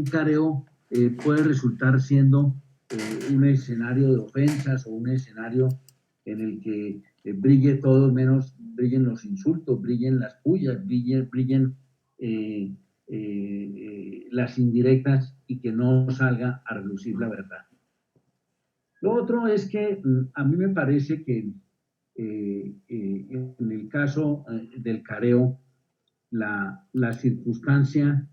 careo puede resultar siendo un escenario de ofensas o un escenario en el que brille todo menos brillen los insultos, brillen las pullas, brillen las indirectas y que no salga a relucir la verdad. Lo otro es que a mí me parece que en el caso del careo, la circunstancia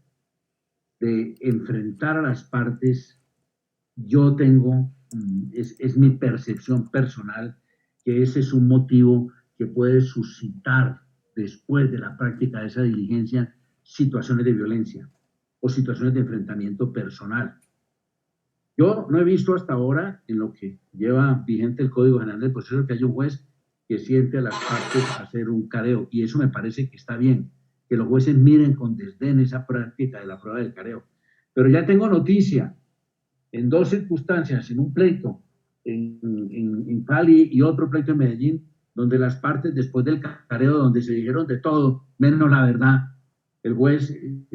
de enfrentar a las partes, yo tengo, es mi percepción personal, que ese es un motivo que puede suscitar después de la práctica de esa diligencia situaciones de violencia o situaciones de enfrentamiento personal. Yo no he visto hasta ahora, en lo que lleva vigente el Código General del Proceso, que haya un juez que siente a las partes hacer un careo, y eso me parece que está bien, que los jueces miren con desdén esa práctica de la prueba del careo. Pero ya tengo noticia, en dos circunstancias, en un pleito en Cali y otro pleito en Medellín, donde las partes, después del careo, donde se dijeron de todo, menos la verdad, el juez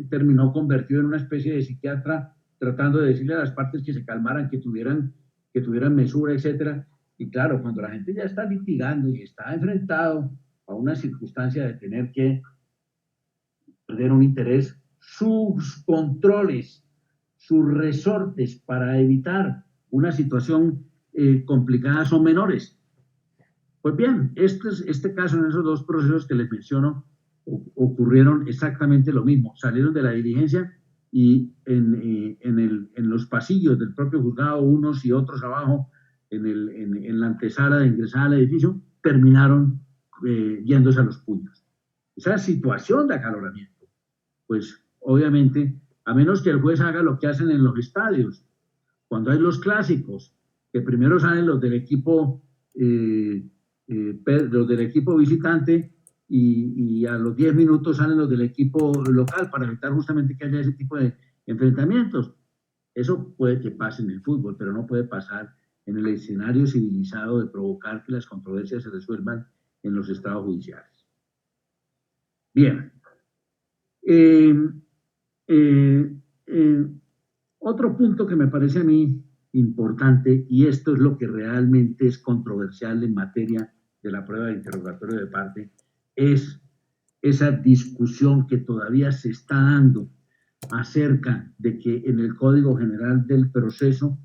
terminó convertido en una especie de psiquiatra, tratando de decirle a las partes que se calmaran, que tuvieran mesura, etcétera. Y claro, cuando la gente ya está litigando y está enfrentado a una circunstancia de tener que perder un interés, sus controles, sus resortes para evitar una situación complicada son menores. Pues bien, este caso, en esos dos procesos que les menciono, ocurrieron exactamente lo mismo. Salieron de la diligencia y en los pasillos del propio juzgado, unos y otros abajo, en la antesala de ingresar al edificio, terminaron yéndose a los puños. Esa situación de acaloramiento, pues obviamente, a menos que el juez haga lo que hacen en los estadios, cuando hay los clásicos, que primero salen los del equipo visitante y a los 10 minutos salen los del equipo local para evitar justamente que haya ese tipo de enfrentamientos. Eso puede que pase en el fútbol, pero no puede pasar en el escenario civilizado de provocar que las controversias se resuelvan en los estados judiciales. Bien. Otro punto que me parece a mí importante, y esto es lo que realmente es controversial en materia de la prueba de interrogatorio de parte, es esa discusión que todavía se está dando acerca de que en el Código General del Proceso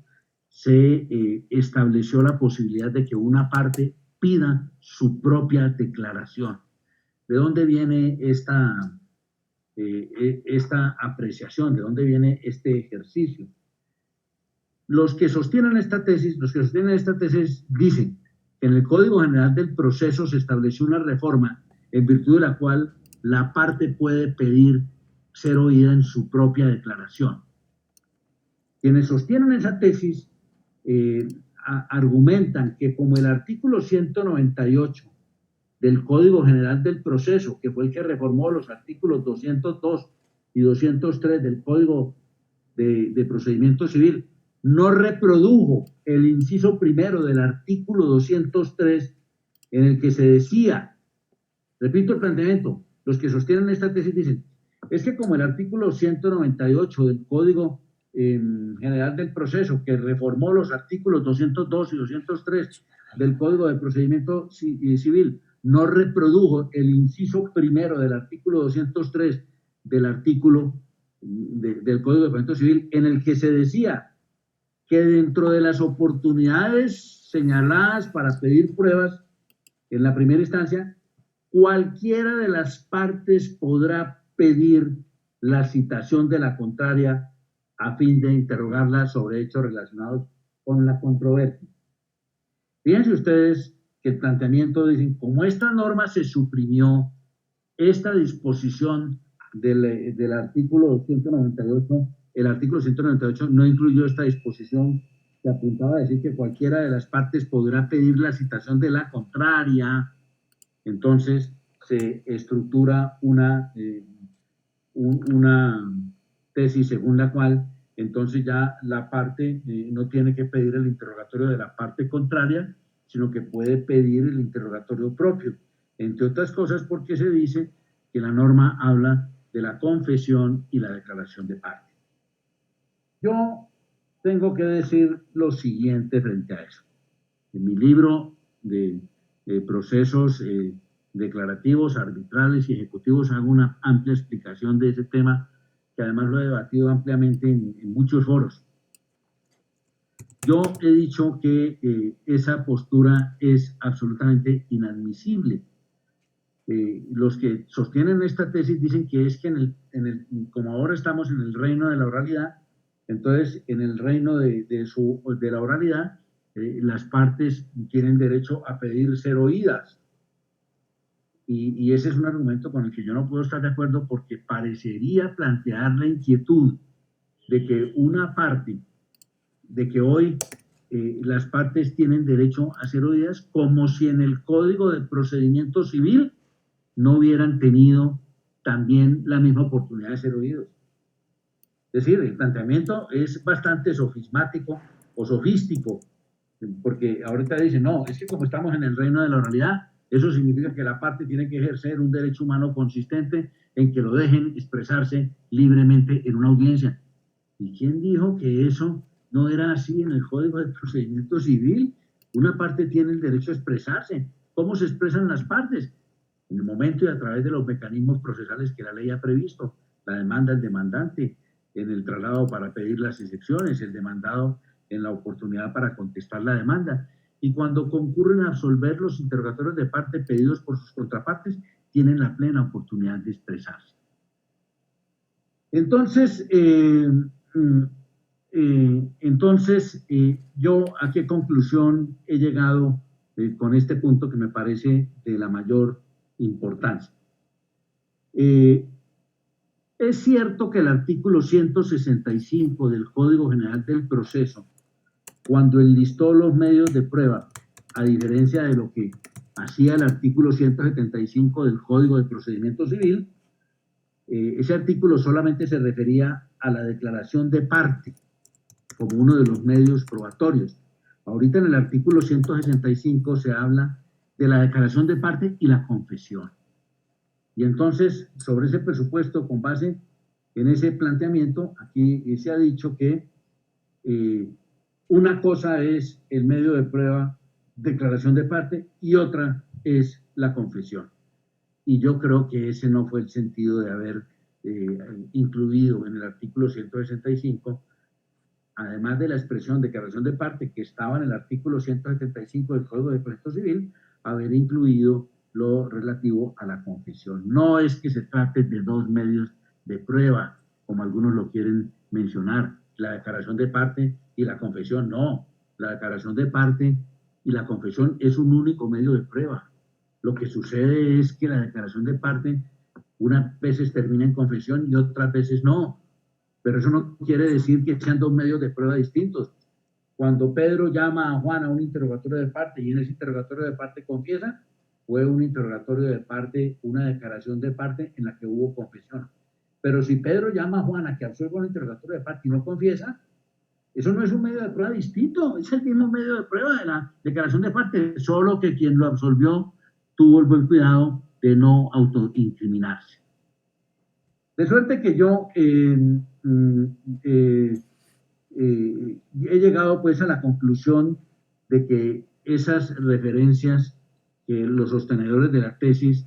se estableció la posibilidad de que una parte pida su propia declaración. ¿De dónde viene esta apreciación, de dónde viene este ejercicio? Los que sostienen esta tesis dicen que en el Código General del Proceso se estableció una reforma en virtud de la cual la parte puede pedir ser oída en su propia declaración. Quienes sostienen esa tesis argumentan que como el artículo 198 del Código General del Proceso, que fue el que reformó los artículos 202 y 203 del Código de Procedimiento Civil, no reprodujo el inciso primero del artículo 203 en el que se decía, repito el planteamiento, los que sostienen esta tesis dicen, es que como el artículo 198 del Código General del Proceso, que reformó los artículos 202 y 203 del Código de Procedimiento Civil, no reprodujo el inciso primero del artículo 203 del artículo del Código de Procedimiento Civil, en el que se decía que dentro de las oportunidades señaladas para pedir pruebas en la primera instancia, cualquiera de las partes podrá pedir la citación de la contraria a fin de interrogarla sobre hechos relacionados con la controversia. Fíjense ustedes que el planteamiento dice, como esta norma se suprimió, esta disposición del artículo 198, el artículo 198 no incluyó esta disposición que apuntaba a decir que cualquiera de las partes podrá pedir la citación de la contraria. Entonces se estructura una tesis según la cual entonces ya la parte no tiene que pedir el interrogatorio de la parte contraria, sino que puede pedir el interrogatorio propio. Entre otras cosas porque se dice que la norma habla de la confesión y la declaración de parte. Yo tengo que decir lo siguiente frente a eso. En mi libro de procesos declarativos, arbitrales y ejecutivos hago una amplia explicación de ese tema, que además lo he debatido ampliamente en muchos foros. Yo he dicho que esa postura es absolutamente inadmisible. Los que sostienen esta tesis dicen que es que como ahora estamos en el reino de la oralidad, entonces en el reino de la oralidad, las partes tienen derecho a pedir ser oídas. Y ese es un argumento con el que yo no puedo estar de acuerdo, porque parecería plantear la inquietud de que una parte, de que hoy las partes tienen derecho a ser oídas, como si en el Código de Procedimiento Civil no hubieran tenido también la misma oportunidad de ser oídos. Es decir, el planteamiento es bastante sofismático o sofístico, porque ahorita dicen, no, es que como estamos en el reino de la oralidad, eso significa que la parte tiene que ejercer un derecho humano consistente en que lo dejen expresarse libremente en una audiencia. ¿Y quién dijo que eso no era así en el Código de Procedimiento Civil? Una parte tiene el derecho a expresarse. ¿Cómo se expresan las partes? En el momento y a través de los mecanismos procesales que la ley ha previsto. La demanda, el demandante, en el traslado para pedir las excepciones, el demandado en la oportunidad para contestar la demanda. Y cuando concurren a absolver los interrogatorios de parte pedidos por sus contrapartes, tienen la plena oportunidad de expresarse. Entonces, yo a qué conclusión he llegado con este punto que me parece de la mayor importancia. Es cierto que el artículo 165 del Código General del Proceso, cuando enlistó los medios de prueba, a diferencia de lo que hacía el artículo 175 del Código de Procedimiento Civil, ese artículo solamente se refería a la declaración de parte como uno de los medios probatorios. Ahorita en el artículo 165 se habla de la declaración de parte y la confesión. Y entonces, sobre ese presupuesto, con base en ese planteamiento, aquí se ha dicho que una cosa es el medio de prueba, declaración de parte, y otra es la confesión. Y yo creo que ese no fue el sentido de haber incluido en el artículo 165, además de la expresión declaración de parte que estaba en el artículo 175 del Código de Proceso Civil, haber incluido lo relativo a la confesión. No es que se trate de dos medios de prueba, como algunos lo quieren mencionar, la declaración de parte y la confesión. No, la declaración de parte y la confesión es un único medio de prueba. Lo que sucede es que la declaración de parte unas veces termina en confesión y otras veces no. Pero eso no quiere decir que sean dos medios de prueba distintos. Cuando Pedro llama a Juan a un interrogatorio de parte y en ese interrogatorio de parte confiesa, fue un interrogatorio de parte, una declaración de parte en la que hubo confesión. Pero si Pedro llama a Juan a que absuelva un interrogatorio de parte y no confiesa, eso no es un medio de prueba distinto, es el mismo medio de prueba de la declaración de parte, solo que quien lo absolvió tuvo el buen cuidado de no autoincriminarse. De suerte que yo he llegado pues a la conclusión de que esas referencias que los sostenedores de la tesis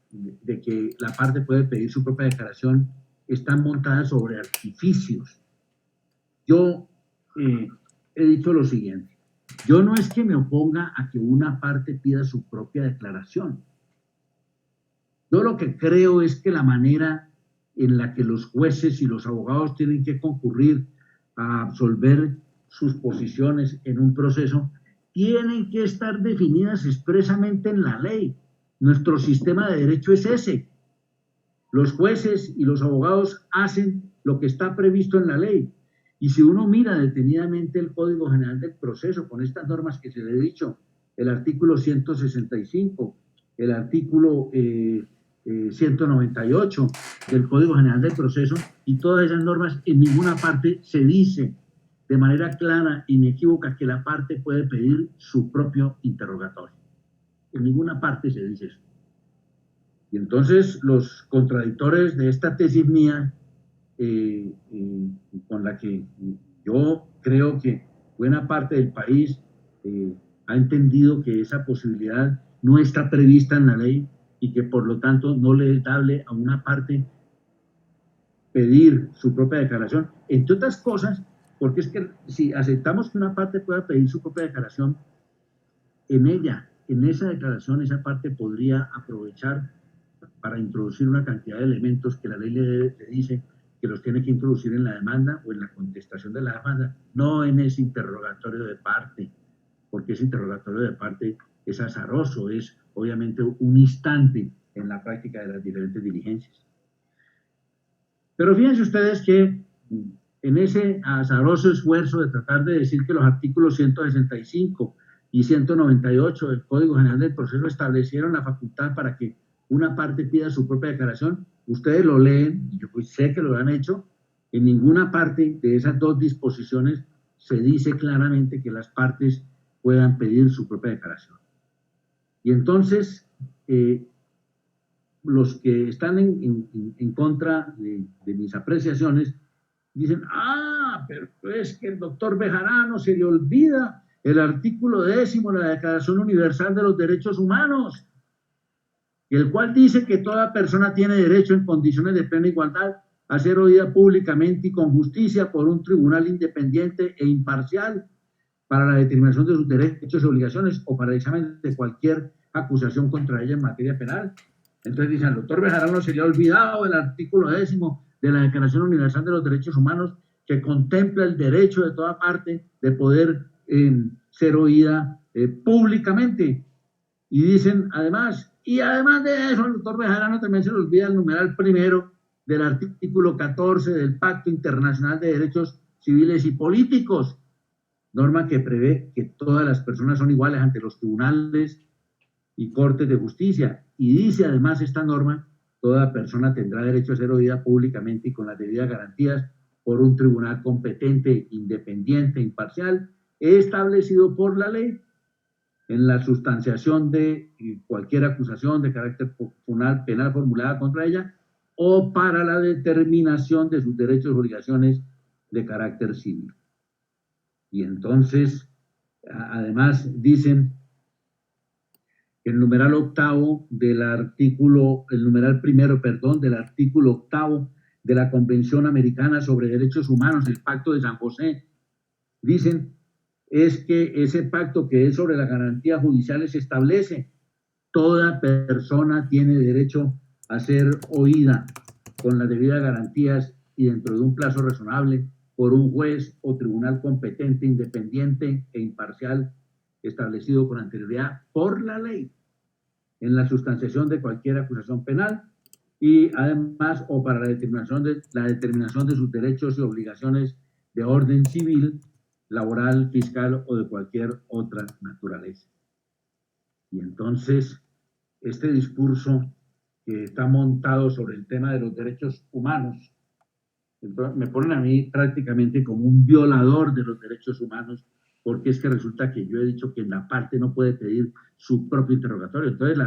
de que la parte puede pedir su propia declaración están montadas sobre artificios. Yo he dicho lo siguiente: yo no es que me oponga a que una parte pida su propia declaración. Yo lo que creo es que la manera en la que los jueces y los abogados tienen que concurrir a absolver sus posiciones en un proceso tienen que estar definidas expresamente en la ley. Nuestro sistema de derecho es ese. Los jueces y los abogados hacen lo que está previsto en la ley. Y si uno mira detenidamente el Código General del Proceso con estas normas que se le he dicho, el artículo 165, el artículo 198 del Código General del Proceso y todas esas normas, en ninguna parte se dice de manera clara e inequívoca que la parte puede pedir su propio interrogatorio. En ninguna parte se dice eso. Y entonces los contradictores de esta tesis mía con la que yo creo que buena parte del país ha entendido que esa posibilidad no está prevista en la ley y que por lo tanto no le es dable a una parte pedir su propia declaración, entre otras cosas, porque es que si aceptamos que una parte pueda pedir su propia declaración, en ella, en esa declaración, esa parte podría aprovechar para introducir una cantidad de elementos que la ley le dice que los tiene que introducir en la demanda o en la contestación de la demanda, no en ese interrogatorio de parte, porque ese interrogatorio de parte es azaroso, es obviamente un instante en la práctica de las diferentes diligencias. Pero fíjense ustedes que en ese azaroso esfuerzo de tratar de decir que los artículos 165 y 198 del Código General del Proceso establecieron la facultad para que una parte pida su propia declaración, ustedes lo leen, y yo sé que lo han hecho, en ninguna parte de esas dos disposiciones se dice claramente que las partes puedan pedir su propia declaración. Y entonces, los que están en contra de mis apreciaciones dicen, pero es que el doctor Bejarano se le olvida el artículo 10 de la Declaración Universal de los Derechos Humanos, el cual dice que toda persona tiene derecho en condiciones de plena igualdad a ser oída públicamente y con justicia por un tribunal independiente e imparcial para la determinación de sus derechos y obligaciones o para el examen de cualquier acusación contra ella en materia penal. Entonces dicen, al doctor Bejarano se le ha olvidado el artículo 10 de la Declaración Universal de los Derechos Humanos que contempla el derecho de toda parte de poder ser oída públicamente. Y dicen además, y además de eso, al doctor Bejarano también se le olvida el numeral primero del artículo 14 del Pacto Internacional de Derechos Civiles y Políticos, norma que prevé que todas las personas son iguales ante los tribunales y cortes de justicia. Y dice además esta norma, toda persona tendrá derecho a ser oída públicamente y con las debidas garantías por un tribunal competente, independiente, imparcial, establecido por la ley en la sustanciación de cualquier acusación de carácter penal formulada contra ella o para la determinación de sus derechos y obligaciones de carácter civil. Y entonces, además, dicen que el numeral octavo del artículo, el numeral primero, perdón, del artículo octavo de la Convención Americana sobre Derechos Humanos, el Pacto de San José, dicen es que ese pacto que es sobre las garantías judiciales establece toda persona tiene derecho a ser oída con las debidas garantías y dentro de un plazo razonable por un juez o tribunal competente, independiente e imparcial establecido con anterioridad por la ley en la sustanciación de cualquier acusación penal y además o para la determinación de sus derechos y obligaciones de orden civil, laboral, fiscal o de cualquier otra naturaleza. Y entonces, este discurso que está montado sobre el tema de los derechos humanos, me ponen a mí prácticamente como un violador de los derechos humanos, porque es que resulta que yo he dicho que la parte no puede pedir su propio interrogatorio. Entonces,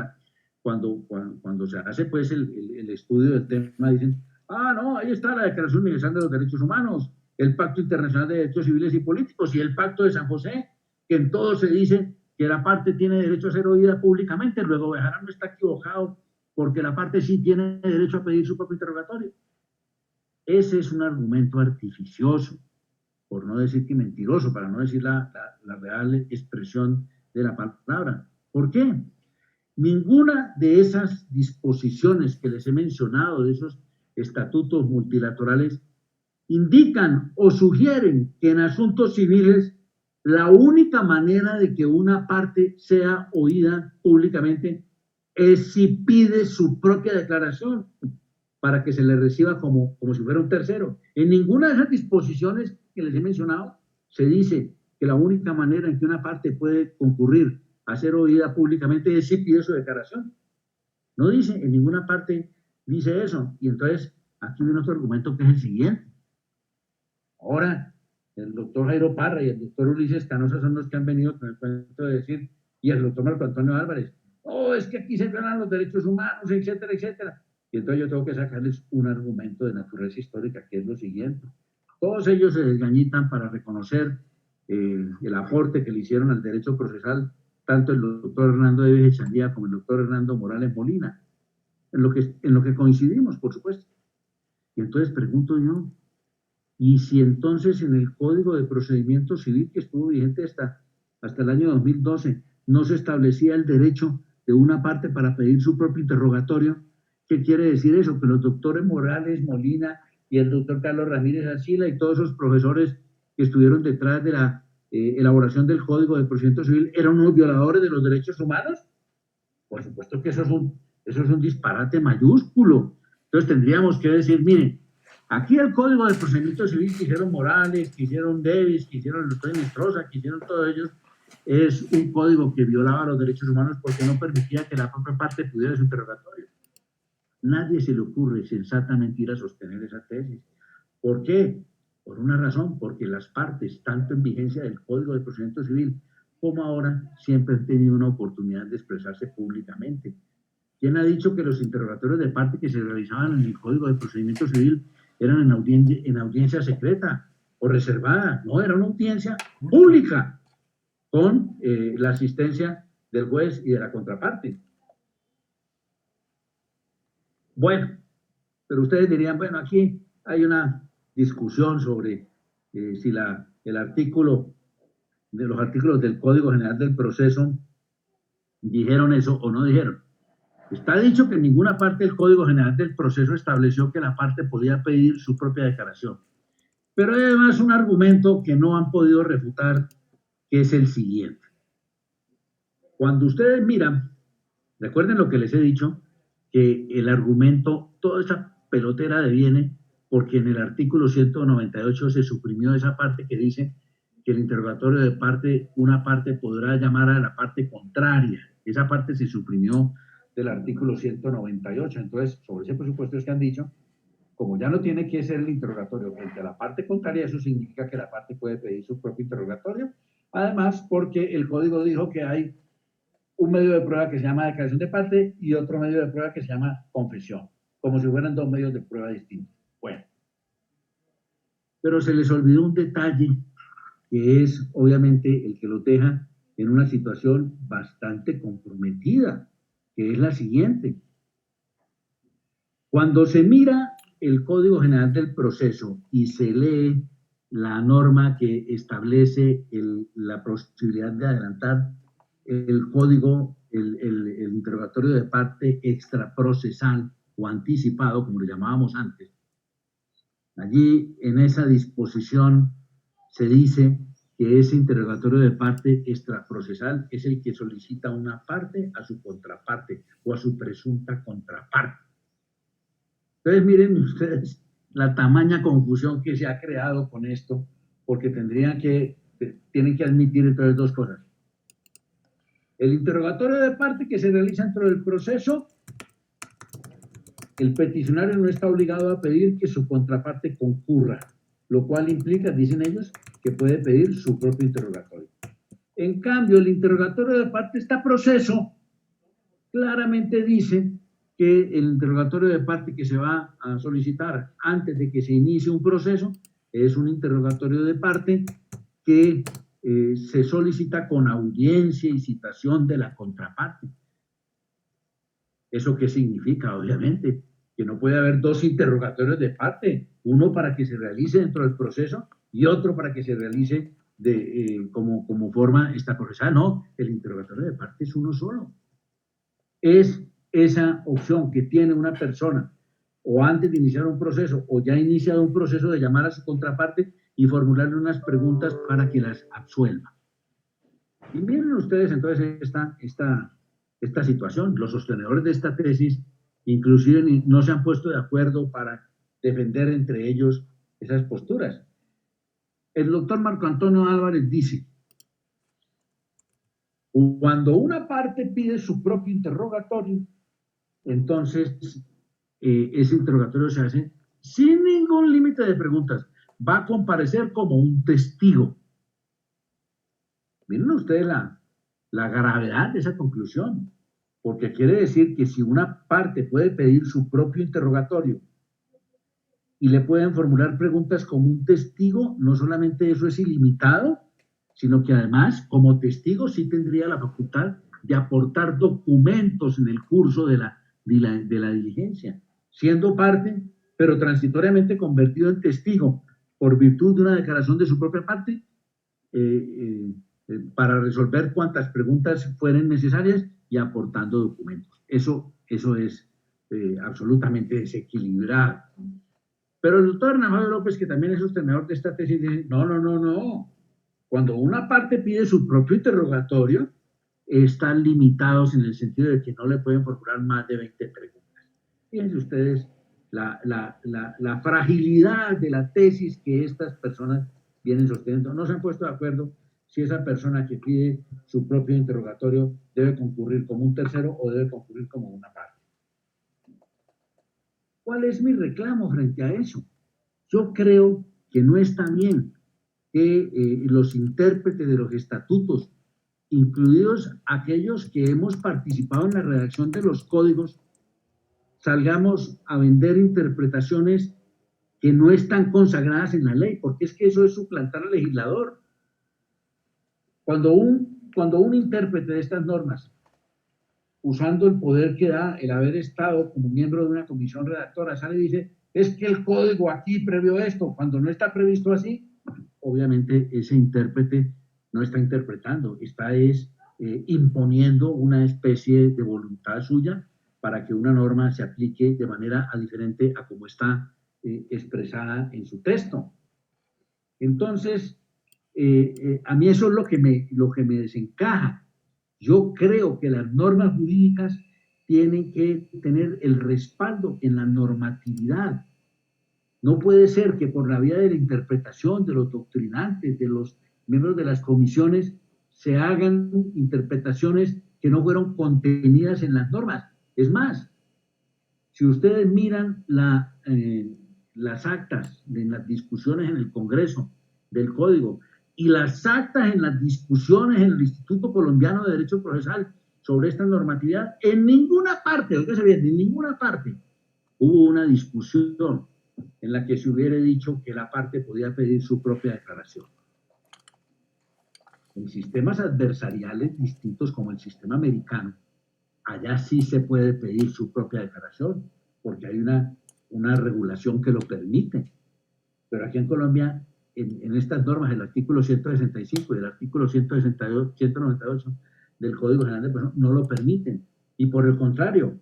cuando se hace pues el estudio del tema, dicen, no, ahí está la Declaración Universal de los Derechos Humanos, el Pacto Internacional de Derechos Civiles y Políticos y el Pacto de San José, que en todo se dice que la parte tiene derecho a ser oída públicamente. Luego Bejarano está equivocado porque la parte sí tiene derecho a pedir su propio interrogatorio. Ese es un argumento artificioso, por no decir que mentiroso, para no decir la real expresión de la palabra. ¿Por qué? Ninguna de esas disposiciones que les he mencionado, de esos estatutos multilaterales, indican o sugieren que en asuntos civiles la única manera de que una parte sea oída públicamente es si pide su propia declaración para que se le reciba como si fuera un tercero. En ninguna de esas disposiciones que les he mencionado se dice que la única manera en que una parte puede concurrir a ser oída públicamente es si pide su declaración. No dice, en ninguna parte dice eso. Y entonces, aquí viene otro argumento que es el siguiente. Ahora, el doctor Jairo Parra y el doctor Ulises Canosa son los que han venido con el cuento de decir, y el doctor Marco Antonio Álvarez, es que aquí se violan los derechos humanos, etcétera, etcétera. Y entonces yo tengo que sacarles un argumento de naturaleza histórica, que es lo siguiente. Todos ellos se desgañitan para reconocer el aporte que le hicieron al derecho procesal, tanto el doctor Hernando de Echandía como el doctor Hernando Morales Molina, en lo que coincidimos, por supuesto. Y entonces pregunto yo, ¿y si entonces en el Código de Procedimiento Civil, que estuvo vigente hasta el año 2012, no se establecía el derecho de una parte para pedir su propio interrogatorio? ¿Qué quiere decir eso? Que los doctores Morales, Molina y el doctor Carlos Ramírez Arcila y todos esos profesores que estuvieron detrás de la elaboración del Código de Procedimiento Civil eran unos violadores de los derechos humanos. Por supuesto que eso es un disparate mayúsculo. Entonces tendríamos que decir, miren, aquí el Código de Procedimiento Civil que hicieron Morales, que hicieron Davis, que hicieron el doctor Ministrosa, que hicieron todos ellos, es un código que violaba los derechos humanos porque no permitía que la propia parte pudiera su interrogatorio. Nadie se le ocurre sensatamente ir a sostener esa tesis. ¿Por qué? Por una razón, porque las partes, tanto en vigencia del Código de Procedimiento Civil como ahora, siempre han tenido una oportunidad de expresarse públicamente. ¿Quién ha dicho que los interrogatorios de parte que se realizaban en el Código de Procedimiento Civil eran en audiencia secreta o reservada? No, era una audiencia pública con la asistencia del juez y de la contraparte. Bueno, pero ustedes dirían, bueno, aquí hay una discusión sobre si el artículo, de los artículos del Código General del Proceso dijeron eso o no dijeron. Está dicho que en ninguna parte del Código General del Proceso estableció que la parte podía pedir su propia declaración. Pero hay además un argumento que no han podido refutar, que es el siguiente. Cuando ustedes miran, recuerden lo que les he dicho, que el argumento, toda esa pelotera deviene porque en el artículo 198 se suprimió esa parte que dice que el interrogatorio de parte, una parte podrá llamar a la parte contraria. Esa parte se suprimió del artículo 198. Entonces, sobre ese presupuesto es que han dicho, como ya no tiene que ser el interrogatorio frente a la parte contraria, eso significa que la parte puede pedir su propio interrogatorio. Además, porque el código dijo que hay un medio de prueba que se llama declaración de parte y otro medio de prueba que se llama confesión, como si fueran dos medios de prueba distintos. Bueno, pero se les olvidó un detalle que es obviamente el que los deja en una situación bastante comprometida, que es la siguiente. Cuando se mira el Código General del Proceso y se lee la norma que establece la posibilidad de adelantar el código, el interrogatorio de parte extraprocesal o anticipado, como lo llamábamos antes, allí en esa disposición se dice que ese interrogatorio de parte extraprocesal es el que solicita una parte a su contraparte o a su presunta contraparte. Entonces miren ustedes la tamaña confusión que se ha creado con esto, porque tienen que admitir entonces dos cosas. El interrogatorio de parte que se realiza dentro del proceso, el peticionario no está obligado a pedir que su contraparte concurra, lo cual implica, dicen ellos, que puede pedir su propio interrogatorio. En cambio, el interrogatorio de parte está proceso, claramente dice que el interrogatorio de parte que se va a solicitar antes de que se inicie un proceso es un interrogatorio de parte que se solicita con audiencia y citación de la contraparte. ¿Eso qué significa? Obviamente, que no puede haber dos interrogatorios de parte, uno para que se realice dentro del proceso y otro para que se realice como forma extraprocesal. No, el interrogatorio de parte es uno solo. Es esa opción que tiene una persona o antes de iniciar un proceso o ya ha iniciado un proceso de llamar a su contraparte y formularle unas preguntas para que las absuelva. Y miren ustedes entonces esta situación. Los sostenedores de esta tesis inclusive no se han puesto de acuerdo para defender entre ellos esas posturas. El doctor Marco Antonio Álvarez dice, cuando una parte pide su propio interrogatorio, entonces ese interrogatorio se hace sin ningún límite de preguntas. Va a comparecer como un testigo. Miren ustedes la gravedad de esa conclusión. porque quiere decir que si una parte puede pedir su propio interrogatorio y le pueden formular preguntas como un testigo, no solamente eso es ilimitado, sino que además, como testigo, sí tendría la facultad de aportar documentos en el curso de la diligencia, siendo parte, pero transitoriamente convertido en testigo por virtud de una declaración de su propia parte, para resolver cuantas preguntas fueren necesarias y aportando documentos. Eso es absolutamente desequilibrado. Pero el doctor Hernán López, que también es sostenedor de esta tesis, dice, no, no, no, no. Cuando una parte pide su propio interrogatorio, están limitados en el sentido de que no le pueden formular más de 20 preguntas. Fíjense ustedes la fragilidad de la tesis que estas personas vienen sosteniendo. No se han puesto de acuerdo si esa persona que pide su propio interrogatorio debe concurrir como un tercero o debe concurrir como una parte. ¿Cuál es mi reclamo frente a eso? Yo creo que no está bien que los intérpretes de los estatutos, incluidos aquellos que hemos participado en la redacción de los códigos, salgamos a vender interpretaciones que no están consagradas en la ley, porque es que eso es suplantar al legislador. Cuando un intérprete de estas normas, usando el poder que da el haber estado como miembro de una comisión redactora, sale y dice, es que el código aquí previó esto, cuando no está previsto así, obviamente ese intérprete no está interpretando, está imponiendo una especie de voluntad suya para que una norma se aplique de manera diferente a como está expresada en su texto. Entonces, a mí eso es lo que me desencaja. Yo creo que las normas jurídicas tienen que tener el respaldo en la normatividad. No puede ser que por la vía de la interpretación de los doctrinantes, de los miembros de las comisiones, se hagan interpretaciones que no fueron contenidas en las normas. Es más, si ustedes miran las actas de las discusiones en el Congreso del Código y las actas en las discusiones en el Instituto Colombiano de Derecho Procesal sobre esta normatividad, en ninguna parte, oígase bien, en ninguna parte hubo una discusión en la que se hubiera dicho que la parte podía pedir su propia declaración. En sistemas adversariales distintos como el sistema americano, allá sí se puede pedir su propia declaración, porque hay una regulación que lo permite. Pero aquí en Colombia, en estas normas, el artículo 165 y el artículo 198 del Código General de Procesos no lo permiten. Y por el contrario,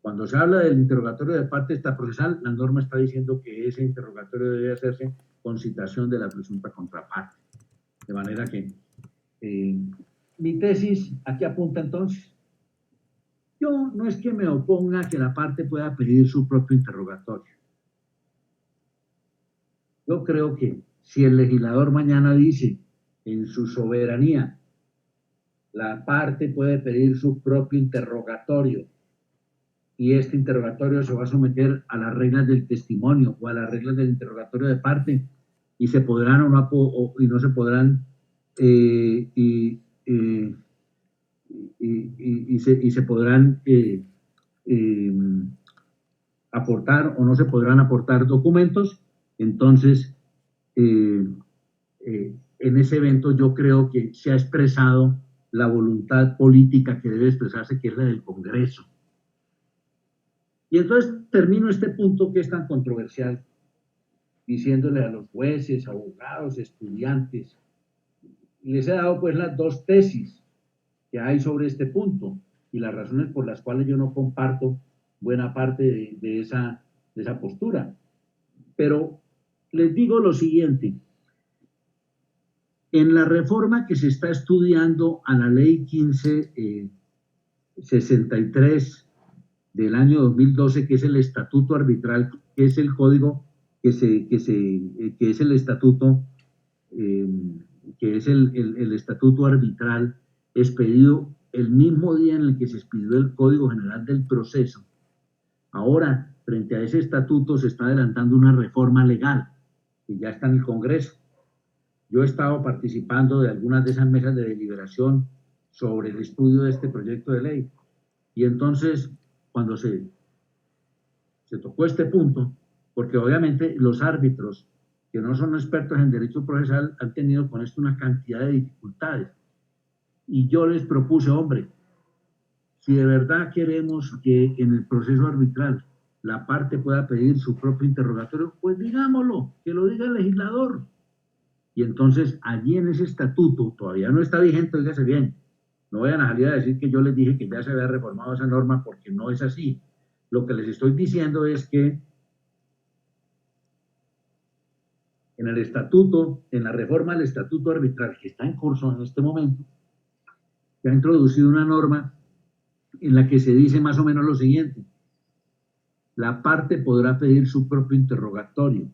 cuando se habla del interrogatorio de parte extraprocesal, la norma está diciendo que ese interrogatorio debe hacerse con citación de la presunta contraparte. De manera que mi tesis aquí apunta entonces. Yo no es que me oponga a que la parte pueda pedir su propio interrogatorio. Yo creo que si el legislador mañana dice en su soberanía, la parte puede pedir su propio interrogatorio y este interrogatorio se va a someter a las reglas del testimonio o a las reglas del interrogatorio de parte y se podrán o no, y no se podrán se podrán aportar o no se podrán aportar documentos, entonces en ese evento yo creo que se ha expresado la voluntad política que debe expresarse, que es la del Congreso. Y entonces termino este punto que es tan controversial, diciéndole a los jueces, abogados, estudiantes, les he dado pues las dos tesis que hay sobre este punto y las razones por las cuales yo no comparto buena parte de esa postura. Pero les digo lo siguiente, en la reforma que se está estudiando a la ley 1563 del año 2012, que es el estatuto arbitral, que es el código que es el estatuto, que es el estatuto arbitral, expedido el mismo día en el que se expidió el Código General del Proceso. Ahora, frente a ese estatuto, se está adelantando una reforma legal, que ya está en el Congreso. Yo he estado participando de algunas de esas mesas de deliberación sobre el estudio de este proyecto de ley. Y entonces, cuando se tocó este punto, porque obviamente los árbitros que no son expertos en derecho procesal han tenido con esto una cantidad de dificultades. Y yo les propuse, hombre, si de verdad queremos que en el proceso arbitral la parte pueda pedir su propio interrogatorio, pues digámoslo, que lo diga el legislador. Y entonces allí en ese estatuto, todavía no está vigente, oígase bien, no vayan a salir a decir que yo les dije que ya se había reformado esa norma, porque no es así. Lo que les estoy diciendo es que en el estatuto, en la reforma del estatuto arbitral que está en curso en este momento, se ha introducido una norma en la que se dice más o menos lo siguiente: la parte podrá pedir su propio interrogatorio,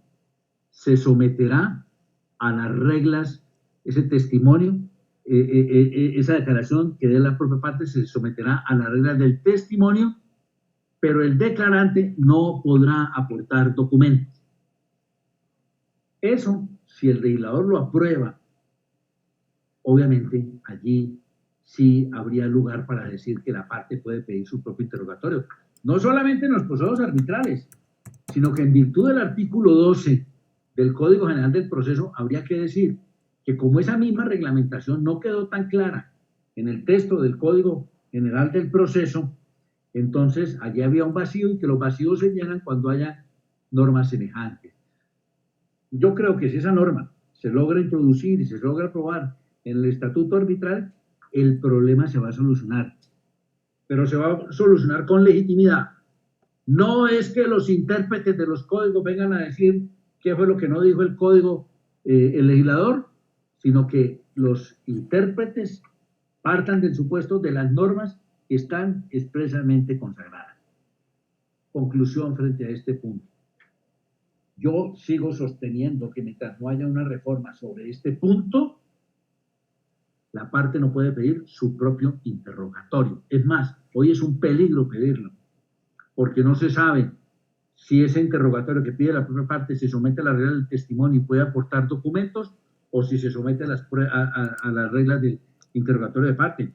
se someterá a las reglas, ese testimonio, esa declaración que dé la propia parte se someterá a las reglas del testimonio, pero el declarante no podrá aportar documentos. Eso, si el legislador lo aprueba, obviamente allí sí habría lugar para decir que la parte puede pedir su propio interrogatorio. No solamente en los procesos arbitrales, sino que en virtud del artículo 12 del Código General del Proceso habría que decir que como esa misma reglamentación no quedó tan clara en el texto del Código General del Proceso, entonces allí había un vacío y que los vacíos se llenan cuando haya normas semejantes. Yo creo que si esa norma se logra introducir y se logra aprobar en el estatuto arbitral, el problema se va a solucionar, pero se va a solucionar con legitimidad. No es que los intérpretes de los códigos vengan a decir qué fue lo que no dijo el código, el legislador, sino que los intérpretes partan del supuesto de las normas que están expresamente consagradas. Conclusión frente a este punto. Yo sigo sosteniendo que mientras no haya una reforma sobre este punto, la parte no puede pedir su propio interrogatorio. Es más, hoy es un peligro pedirlo, porque no se sabe si ese interrogatorio que pide la propia parte se somete a la regla del testimonio y puede aportar documentos, o si se somete a las reglas del interrogatorio de parte.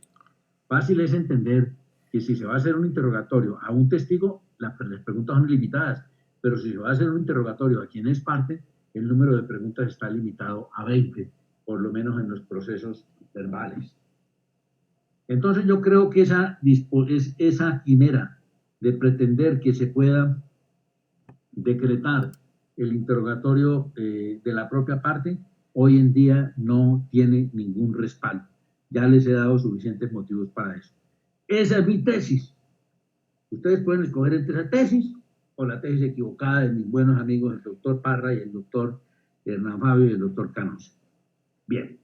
Fácil es entender que si se va a hacer un interrogatorio a un testigo, las preguntas son limitadas, pero si se va a hacer un interrogatorio a quien es parte, el número de preguntas está limitado a 20, por lo menos en los procesos verbales. Entonces yo creo que esa quimera de pretender que se pueda decretar el interrogatorio de la propia parte, hoy en día no tiene ningún respaldo. Ya les he dado suficientes motivos para eso. Esa es mi tesis. Ustedes pueden escoger entre esa tesis o la tesis equivocada de mis buenos amigos, el doctor Parra y el doctor Hernán Fabio y el doctor Canosa. Bien.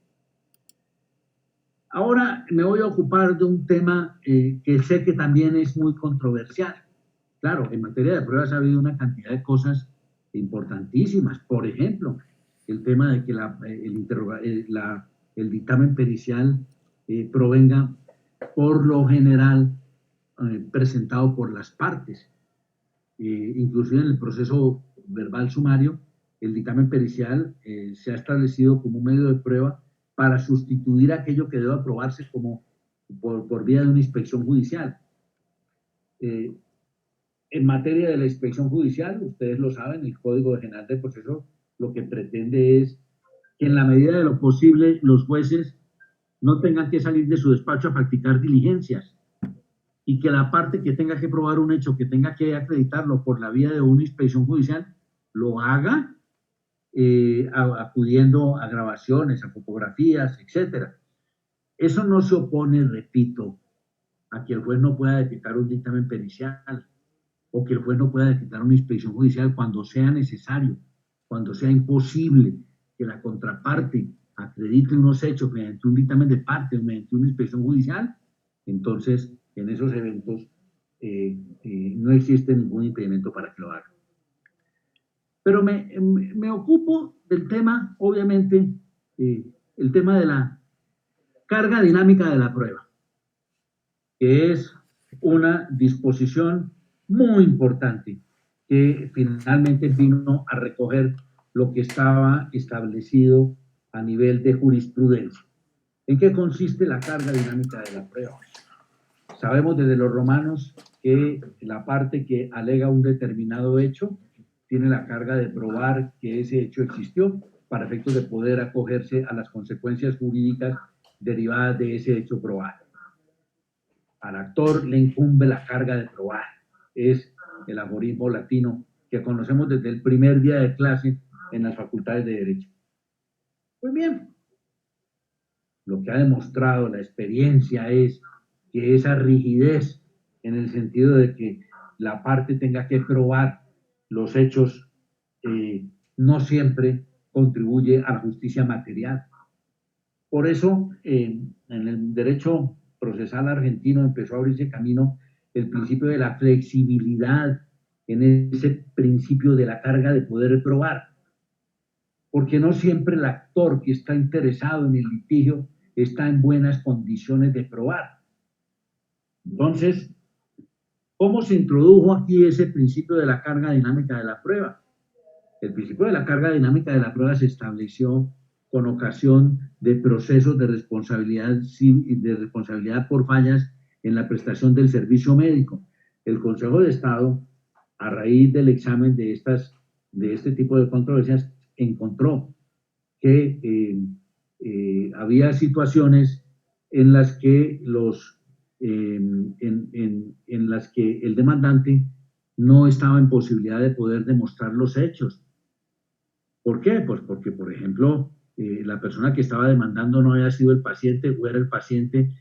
Ahora me voy a ocupar de un tema que sé que también es muy controversial. Claro, en materia de pruebas ha habido una cantidad de cosas importantísimas. Por ejemplo, el tema de que el dictamen pericial provenga por lo general presentado por las partes. Inclusive en el proceso verbal sumario, el dictamen pericial se ha establecido como un medio de prueba para sustituir aquello que debe aprobarse como por vía de una inspección judicial. En materia de la inspección judicial, ustedes lo saben, el Código General del Proceso lo que pretende es que en la medida de lo posible los jueces no tengan que salir de su despacho a practicar diligencias y que la parte que tenga que probar un hecho, que tenga que acreditarlo por la vía de una inspección judicial, lo haga acudiendo a grabaciones, a fotografías, etc. Eso no se opone, repito, a que el juez no pueda decretar un dictamen pericial o que el juez no pueda decretar una inspección judicial cuando sea necesario, cuando sea imposible que la contraparte acredite unos hechos mediante un dictamen de parte o mediante una inspección judicial. Entonces en esos eventos no existe ningún impedimento para que lo haga. Pero me ocupo del tema, obviamente, el tema de la carga dinámica de la prueba, que es una disposición muy importante que finalmente vino a recoger lo que estaba establecido a nivel de jurisprudencia. ¿En qué consiste la carga dinámica de la prueba? Sabemos desde los romanos que la parte que alega un determinado hecho tiene la carga de probar que ese hecho existió para efectos de poder acogerse a las consecuencias jurídicas derivadas de ese hecho probado. Al actor le incumbe la carga de probar. Es el aforismo latino que conocemos desde el primer día de clase en las facultades de Derecho. Pues bien, lo que ha demostrado la experiencia es que esa rigidez, en el sentido de que la parte tenga que probar los hechos, no siempre contribuye a la justicia material. Por eso, en el derecho procesal argentino empezó a abrirse camino el principio de la flexibilidad en ese principio de la carga de poder probar. Porque no siempre el actor que está interesado en el litigio está en buenas condiciones de probar. Entonces, ¿cómo se introdujo aquí ese principio de la carga dinámica de la prueba? El principio de la carga dinámica de la prueba se estableció con ocasión de procesos de responsabilidad por fallas en la prestación del servicio médico. El Consejo de Estado, a raíz del examen de este tipo de controversias, encontró que había situaciones en las que en las que el demandante no estaba en posibilidad de poder demostrar los hechos. ¿Por qué? Pues porque, por ejemplo, la persona que estaba demandando no había sido el paciente o era el paciente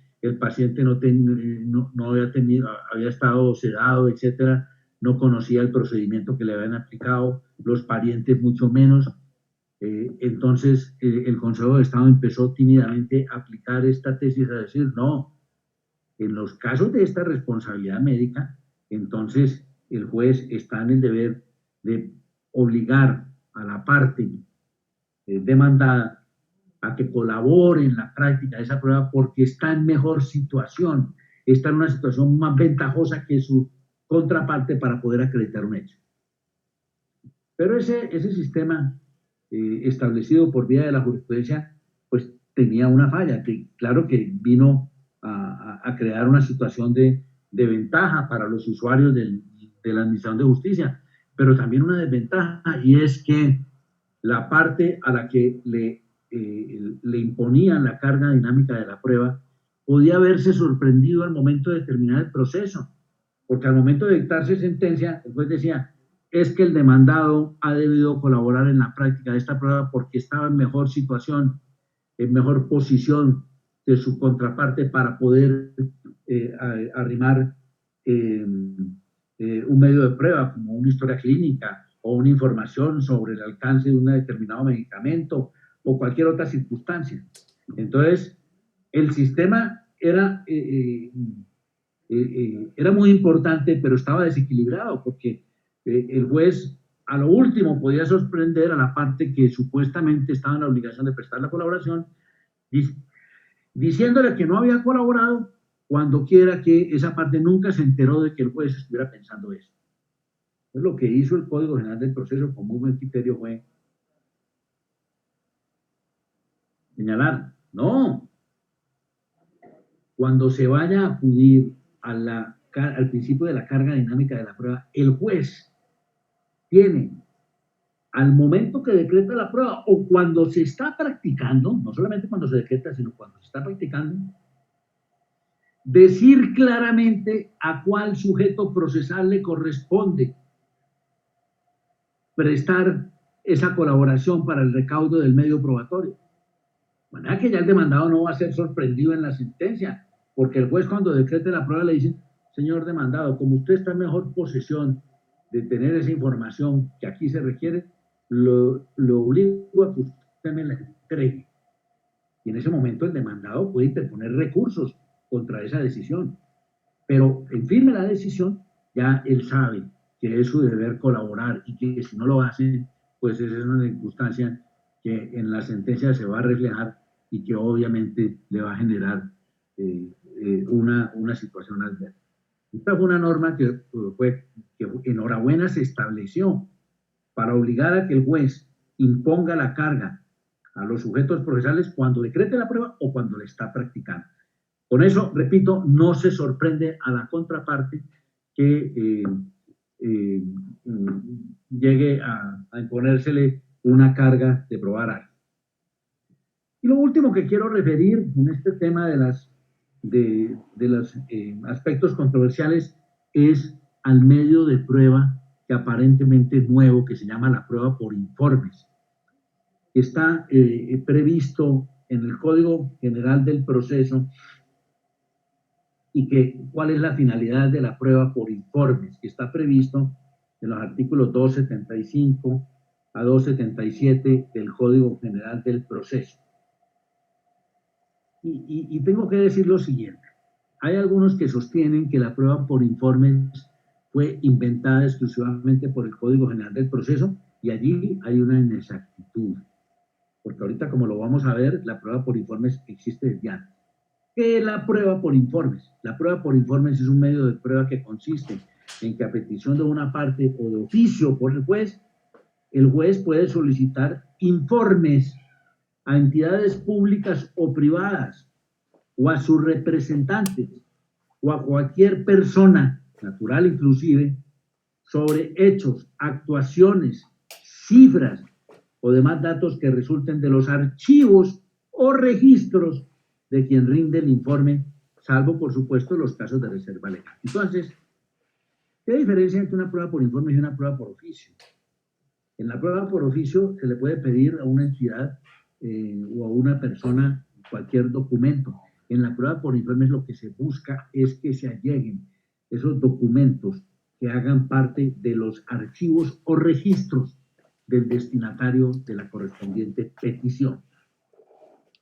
no había tenido, había estado sedado, etcétera, no conocía el procedimiento que le habían aplicado, los parientes mucho menos. Entonces, el Consejo de Estado empezó tímidamente a aplicar esta tesis, a decir, no, en los casos de esta responsabilidad médica, entonces el juez está en el deber de obligar a la parte demandada a que colabore en la práctica de esa prueba porque está en mejor situación, está en una situación más ventajosa que su contraparte para poder acreditar un hecho. Pero ese sistema establecido por vía de la jurisprudencia, pues tenía una falla, que claro que vino a crear una situación de ventaja para los usuarios de la Administración de Justicia, pero también una desventaja, y es que la parte a la que le imponían la carga dinámica de la prueba podía verse sorprendido al momento de terminar el proceso, porque al momento de dictarse sentencia, el juez decía, es que el demandado ha debido colaborar en la práctica de esta prueba porque estaba en mejor situación, en mejor posición de su contraparte para poder arrimar un medio de prueba, como una historia clínica o una información sobre el alcance de un determinado medicamento o cualquier otra circunstancia. Entonces, el sistema era muy importante, pero estaba desequilibrado porque el juez a lo último podía sorprender a la parte que supuestamente estaba en la obligación de prestar la colaboración, diciéndole que no había colaborado cuando quiera que esa parte nunca se enteró de que el juez estuviera pensando eso. Entonces, lo que hizo el Código General del Proceso con muy buen criterio fue señalar, no, cuando se vaya a acudir al principio de la carga dinámica de la prueba, el juez tiene, al momento que decreta la prueba o cuando se está practicando, no solamente cuando se decreta, sino cuando se está practicando, decir claramente a cuál sujeto procesal le corresponde prestar esa colaboración para el recaudo del medio probatorio. De manera que ya el demandado no va a ser sorprendido en la sentencia, porque el juez cuando decrete la prueba le dice, señor demandado, como usted está en mejor posesión de tener esa información que aquí se requiere, lo obligo a que usted me la entregue. Y en ese momento el demandado puede interponer recursos contra esa decisión. Pero en firme la decisión, ya él sabe que es su deber colaborar y que si no lo hace, pues esa es una circunstancia que en la sentencia se va a reflejar y que obviamente le va a generar una situación adversa. Esta fue una norma que enhorabuena se estableció para obligar a que el juez imponga la carga a los sujetos procesales cuando decrete la prueba o cuando la está practicando. Con eso, repito, no se sorprende a la contraparte que llegue a imponérsele una carga de probar algo. Y lo último que quiero referir en este tema de los aspectos controversiales es al medio de prueba que aparentemente es nuevo, que se llama la prueba por informes, que está previsto en el Código General del Proceso, y que cuál es la finalidad de la prueba por informes, que está previsto en los artículos 275 a 277 del Código General del Proceso. Y tengo que decir lo siguiente. Hay algunos que sostienen que la prueba por informes fue inventada exclusivamente por el Código General del Proceso, y allí hay una inexactitud. Porque ahorita, como lo vamos a ver, la prueba por informes existe desde antes. ¿Qué es la prueba por informes? La prueba por informes es un medio de prueba que consiste en que a petición de una parte o de oficio por el juez puede solicitar informes a entidades públicas o privadas, o a sus representantes, o a cualquier persona, natural inclusive, sobre hechos, actuaciones, cifras o demás datos que resulten de los archivos o registros de quien rinde el informe, salvo, por supuesto, los casos de reserva legal. Entonces, ¿qué diferencia entre una prueba por informe y una prueba por oficio? En la prueba por oficio se le puede pedir a una entidad o a una persona cualquier documento. En la prueba por informes lo que se busca es que se alleguen esos documentos que hagan parte de los archivos o registros del destinatario de la correspondiente petición.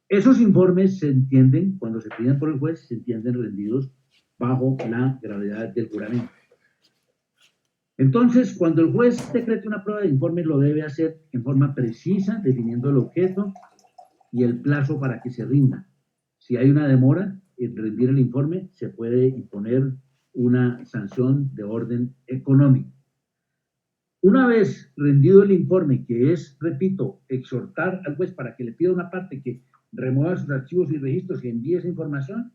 Esos informes se entienden, cuando se piden por el juez, se entienden rendidos bajo la gravedad del juramento. Entonces, cuando el juez decrete una prueba de informes, lo debe hacer en forma precisa, definiendo el objeto y el plazo para que se rinda. Si hay una demora en rendir el informe, se puede imponer una sanción de orden económico. Una vez rendido el informe, que es, repito, exhortar al juez para que le pida una parte que remueva sus archivos y registros y envíe esa información,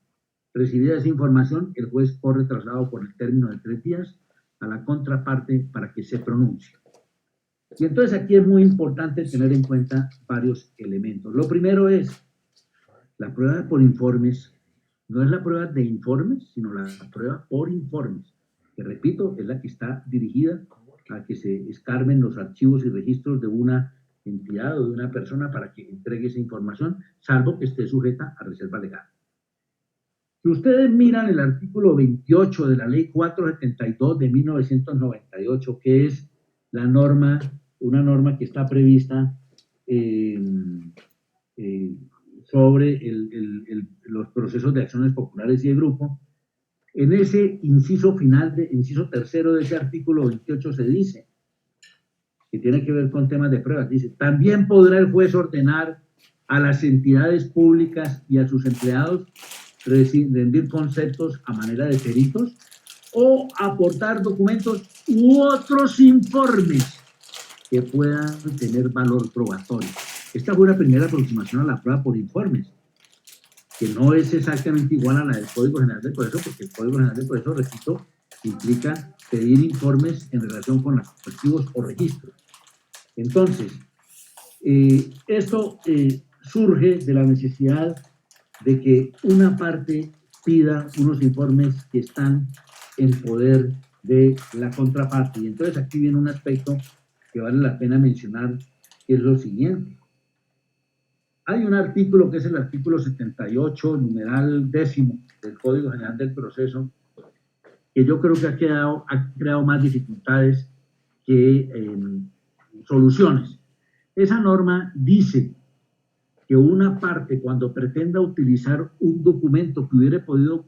recibida esa información, el juez corre traslado por el término de 3 días a la contraparte para que se pronuncie. Y entonces aquí es muy importante tener en cuenta varios elementos. Lo primero es, la prueba por informes no es la prueba de informes, sino la prueba por informes, que repito, es la que está dirigida a que se escarben los archivos y registros de una entidad o de una persona para que entregue esa información, salvo que esté sujeta a reserva legal. Si ustedes miran el artículo 28 de la Ley 472 de 1998, que es la norma, una norma que está prevista sobre los procesos de acciones populares y de grupo, en ese inciso final, inciso tercero de ese artículo 28 se dice, que tiene que ver con temas de pruebas, dice, también podrá el juez ordenar a las entidades públicas y a sus empleados rendir conceptos a manera de peritos o aportar documentos u otros informes que puedan tener valor probatorio. Esta fue una primera aproximación a la prueba por informes, que no es exactamente igual a la del Código General del Proceso, porque el Código General del Proceso, repito, implica pedir informes en relación con los archivos o registros. Entonces, esto surge de la necesidad de que una parte pida unos informes que están en poder de la contraparte. Y entonces aquí viene un aspecto que vale la pena mencionar, que es lo siguiente. Hay un artículo que es el artículo 78, numeral 10 del Código General del Proceso, que yo creo que ha creado más dificultades que soluciones. Esa norma dice que una parte, cuando pretenda utilizar un documento que hubiera podido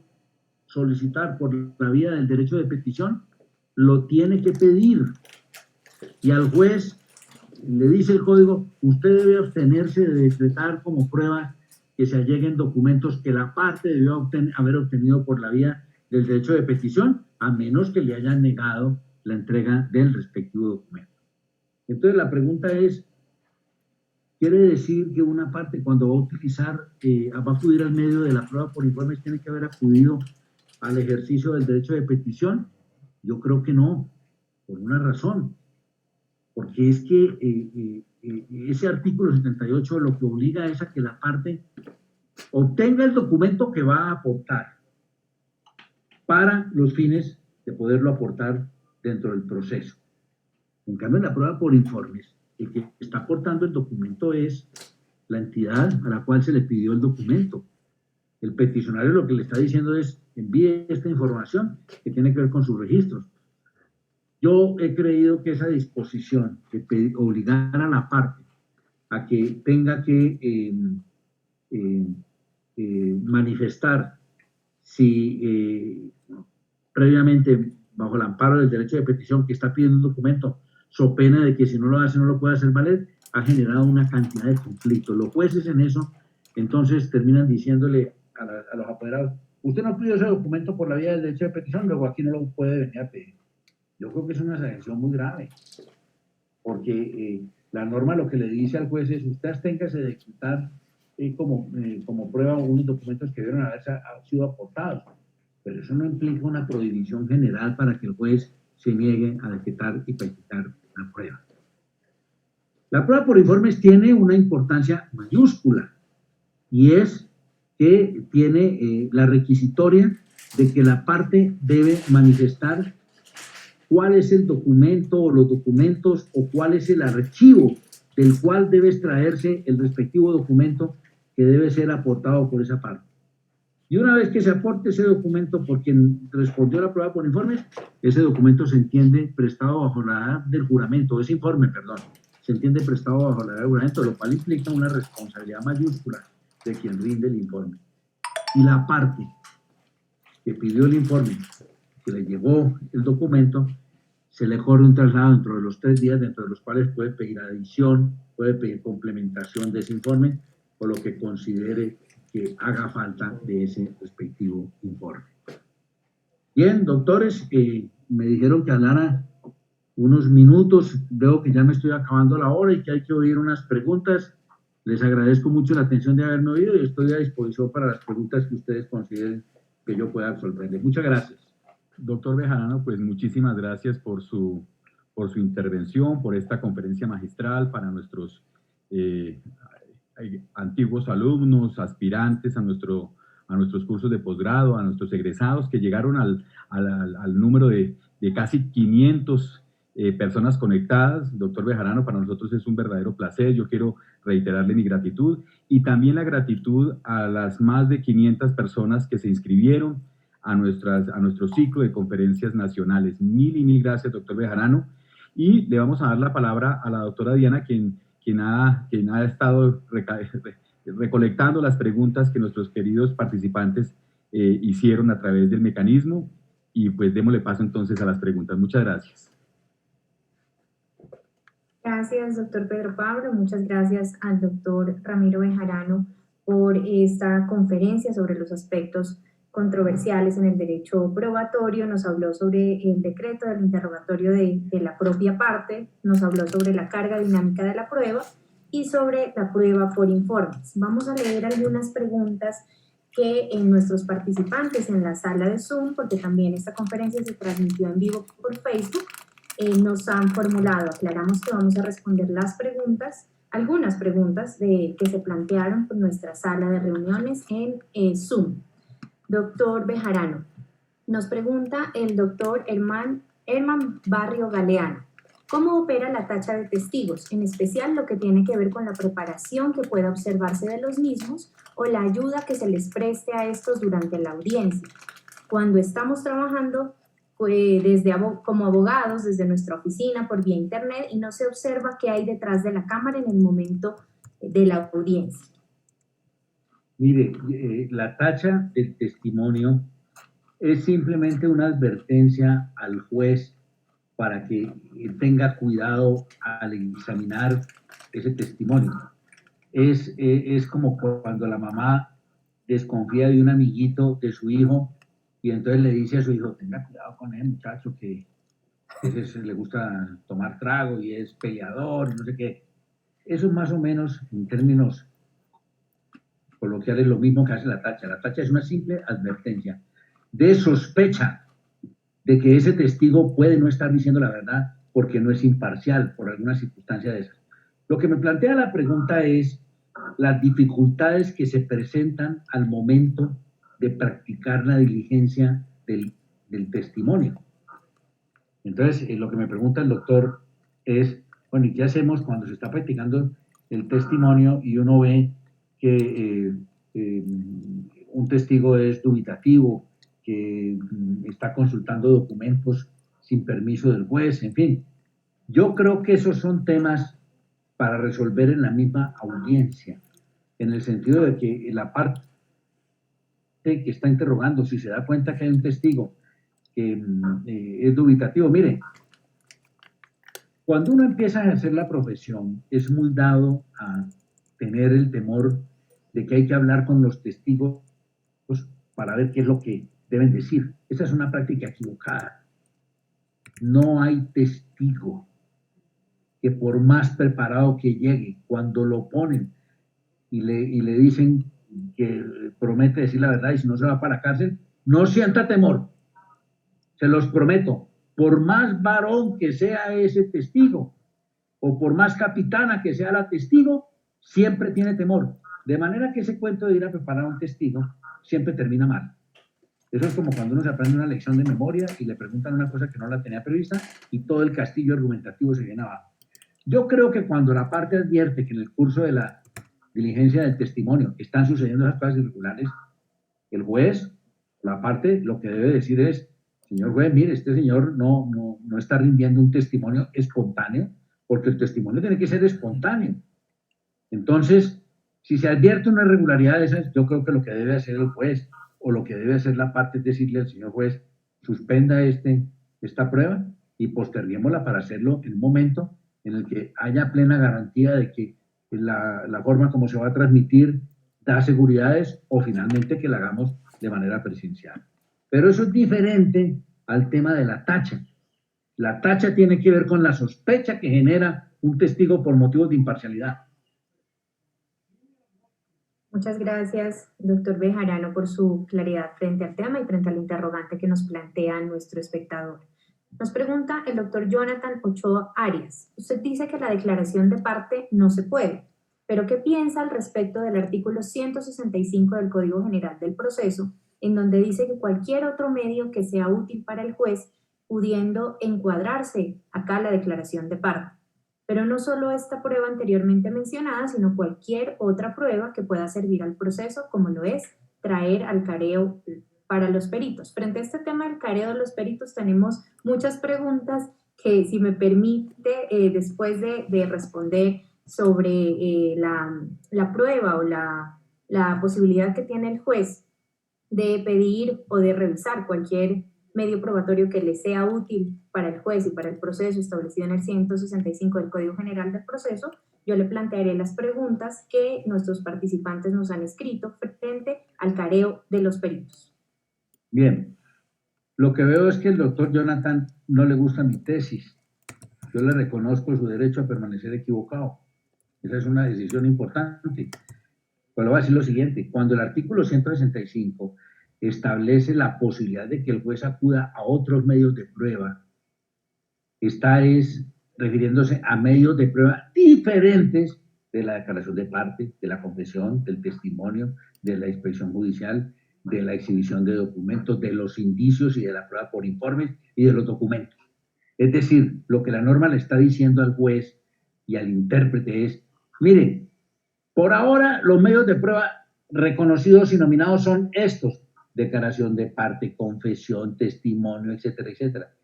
solicitar por la vía del derecho de petición, lo tiene que pedir. Y al juez le dice el código, usted debe abstenerse de decretar como prueba que se alleguen documentos que la parte debió haber obtenido por la vía del derecho de petición, a menos que le hayan negado la entrega del respectivo documento. Entonces la pregunta es, quiere decir que una parte cuando va a utilizar, va a acudir al medio de la prueba por informes, tiene que haber acudido al ejercicio del derecho de petición. Yo creo que no, por una razón, porque es que ese artículo 78 lo que obliga es a que la parte obtenga el documento que va a aportar para los fines de poderlo aportar dentro del proceso. En cambio, en la prueba por informes, el que está aportando el documento es la entidad a la cual se le pidió el documento. El peticionario lo que le está diciendo es, envíe esta información que tiene que ver con sus registros. Yo he creído que esa disposición de obligar a la parte a que tenga que manifestar si previamente, bajo el amparo del derecho de petición, que está pidiendo un documento, so pena de que si no lo hace no lo puede hacer valer, ha generado una cantidad de conflictos. Los jueces en eso, entonces, terminan diciéndole a los apoderados, usted no pidió ese documento por la vía del derecho de petición, luego aquí no lo puede venir a pedir. Yo creo que es una sanción muy grave, porque la norma lo que le dice al juez es, usted absténgase de quitar como prueba unos documentos que debieron haber sido aportados, pero eso no implica una prohibición general para que el juez se niegue a decretar y practicar la prueba. La prueba por informes tiene una importancia mayúscula y es que tiene la requisitoria de que la parte debe manifestar cuál es el documento o los documentos o cuál es el archivo del cual debe extraerse el respectivo documento que debe ser aportado por esa parte. Y una vez que se aporte ese documento por quien respondió a la prueba por informes, ese documento se entiende prestado bajo la edad del juramento, ese informe, perdón, se entiende prestado bajo la edad del juramento, lo cual implica una responsabilidad mayúscula de quien rinde el informe. Y la parte que pidió el informe, que le llegó el documento, se le corre un traslado dentro de los 3 días, dentro de los cuales puede pedir adición, puede pedir complementación de ese informe, o lo que considere que haga falta de ese respectivo informe. Bien, doctores, me dijeron que hablara unos minutos, veo que ya me estoy acabando la hora y que hay que oír unas preguntas. Les agradezco mucho la atención de haberme oído y estoy a disposición para las preguntas que ustedes consideren que yo pueda resolverles. Muchas gracias. Doctor Bejarano, pues muchísimas gracias por su intervención, por esta conferencia magistral para nuestros antiguos alumnos, aspirantes a nuestros cursos de posgrado, a nuestros egresados que llegaron al número de casi 500 personas conectadas. Doctor Bejarano, para nosotros es un verdadero placer. Yo quiero reiterarle mi gratitud y también la gratitud a las más de 500 personas que se inscribieron a nuestro ciclo de conferencias nacionales. Mil y mil gracias, doctor Bejarano. Y le vamos a dar la palabra a la doctora Diana, quien ha estado recolectando las preguntas que nuestros queridos participantes hicieron a través del mecanismo. Y pues démosle paso entonces a las preguntas. Muchas gracias. Gracias, doctor Pedro Pablo. Muchas gracias al doctor Ramiro Bejarano por esta conferencia sobre los aspectos controversiales en el derecho probatorio. Nos habló sobre el decreto del interrogatorio de la propia parte, nos habló sobre la carga dinámica de la prueba y sobre la prueba por informes. Vamos a leer algunas preguntas que nuestros participantes en la sala de Zoom, porque también esta conferencia se transmitió en vivo por Facebook, nos han formulado. Aclaramos que vamos a responder las preguntas, algunas preguntas que se plantearon por nuestra sala de reuniones en Zoom. Doctor Bejarano, nos pregunta el doctor Herman Barrio Galeano, ¿cómo opera la tacha de testigos? En especial lo que tiene que ver con la preparación que pueda observarse de los mismos o la ayuda que se les preste a estos durante la audiencia. Cuando estamos trabajando como abogados desde nuestra oficina por vía internet y no se observa qué hay detrás de la cámara en el momento de la audiencia. Mire, la tacha del testimonio es simplemente una advertencia al juez para que tenga cuidado al examinar ese testimonio. Es como cuando la mamá desconfía de un amiguito de su hijo y entonces le dice a su hijo, tenga cuidado con ese muchacho que le gusta tomar trago y es peleador y no sé qué. eso más o menos, en términos coloquiales, lo mismo que hace la tacha. La tacha es una simple advertencia de sospecha de que ese testigo puede no estar diciendo la verdad porque no es imparcial por alguna circunstancia de esas. Lo que me plantea la pregunta es las dificultades que se presentan al momento de practicar la diligencia del testimonio. Entonces, lo que me pregunta el doctor es, bueno, ¿y qué hacemos cuando se está practicando el testimonio y uno ve que un testigo es dubitativo, que está consultando documentos sin permiso del juez, en fin? Yo creo que esos son temas para resolver en la misma audiencia, en el sentido de que la parte que está interrogando, si se da cuenta que hay un testigo que es dubitativo, mire, cuando uno empieza a ejercer la profesión, es muy dado a tener el temor de que hay que hablar con los testigos para ver qué es lo que deben decir. Esa es una práctica equivocada. No hay testigo que por más preparado que llegue, cuando lo ponen y le dicen que promete decir la verdad y si no se va para la cárcel, no sienta temor. Se los prometo, por más varón que sea ese testigo o por más capitana que sea la testigo, siempre tiene temor. De manera que ese cuento de ir a preparar a un testigo siempre termina mal. Eso es como cuando uno se aprende una lección de memoria y le preguntan una cosa que no la tenía prevista y todo el castillo argumentativo se viene abajo. Yo creo que cuando la parte advierte que en el curso de la diligencia del testimonio están sucediendo esas cosas irregulares, el juez, la parte, lo que debe decir es, señor juez, mire, este señor no está rindiendo un testimonio espontáneo, porque el testimonio tiene que ser espontáneo. Entonces, si se advierte una irregularidad de esas, yo creo que lo que debe hacer el juez o lo que debe hacer la parte es decirle al señor juez, suspenda esta prueba y posterguémosla para hacerlo en un momento en el que haya plena garantía de que la forma como se va a transmitir da seguridades o finalmente que la hagamos de manera presencial. Pero eso es diferente al tema de la tacha. La tacha tiene que ver con la sospecha que genera un testigo por motivos de imparcialidad. Muchas gracias, doctor Bejarano, por su claridad frente al tema y frente al interrogante que nos plantea nuestro espectador. Nos pregunta el doctor Jonathan Ochoa Arias. Usted dice que la declaración de parte no se puede, pero ¿qué piensa al respecto del artículo 165 del Código General del Proceso, en donde dice que cualquier otro medio que sea útil para el juez, pudiendo encuadrarse acá la declaración de parte? Pero no solo esta prueba anteriormente mencionada, sino cualquier otra prueba que pueda servir al proceso, como lo es traer al careo para los peritos. Frente a este tema del careo de los peritos tenemos muchas preguntas que, si me permite, después de responder sobre la prueba o la posibilidad que tiene el juez de pedir o de revisar cualquier medio probatorio que le sea útil para el juez y para el proceso establecido en el 165 del Código General del Proceso, yo le plantearé las preguntas que nuestros participantes nos han escrito frente al careo de los peritos. Bien, lo que veo es que el doctor Jonathan no le gusta mi tesis. Yo le reconozco su derecho a permanecer equivocado. Esa es una decisión importante. Pero voy a decir lo siguiente, cuando el artículo 165 establece la posibilidad de que el juez acuda a otros medios de prueba, está refiriéndose a medios de prueba diferentes de la declaración de parte, de la confesión, del testimonio, de la inspección judicial, de la exhibición de documentos, de los indicios y de la prueba por informes y de los documentos. Es decir, lo que la norma le está diciendo al juez y al intérprete es, miren, por ahora los medios de prueba reconocidos y nominados son estos: declaración de parte, confesión, testimonio, etcétera, etcétera.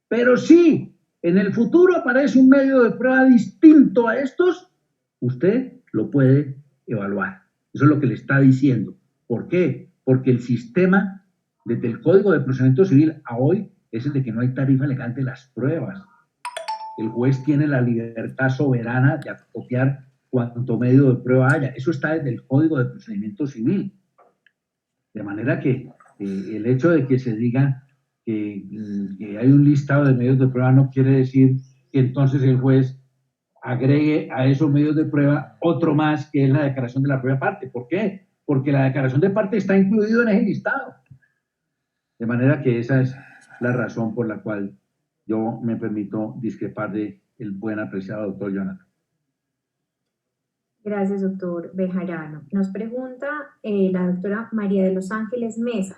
Pero si en el futuro aparece un medio de prueba distinto a estos, usted lo puede evaluar. Eso es lo que le está diciendo. ¿Por qué? Porque el sistema, desde el Código de Procedimiento Civil a hoy, es el de que no hay tarifa legal de las pruebas. El juez tiene la libertad soberana de acopiar cuanto medio de prueba haya. Eso está desde el Código de Procedimiento Civil. De manera que el hecho de que se diga que hay un listado de medios de prueba no quiere decir que entonces el juez agregue a esos medios de prueba otro más, que es la declaración de la propia parte. ¿Por qué? Porque la declaración de parte está incluido en ese listado. De manera que esa es la razón por la cual yo me permito discrepar de el buen apreciado doctor Jonathan. Gracias, doctor Bejarano. Nos pregunta la doctora María de los Ángeles Mesa,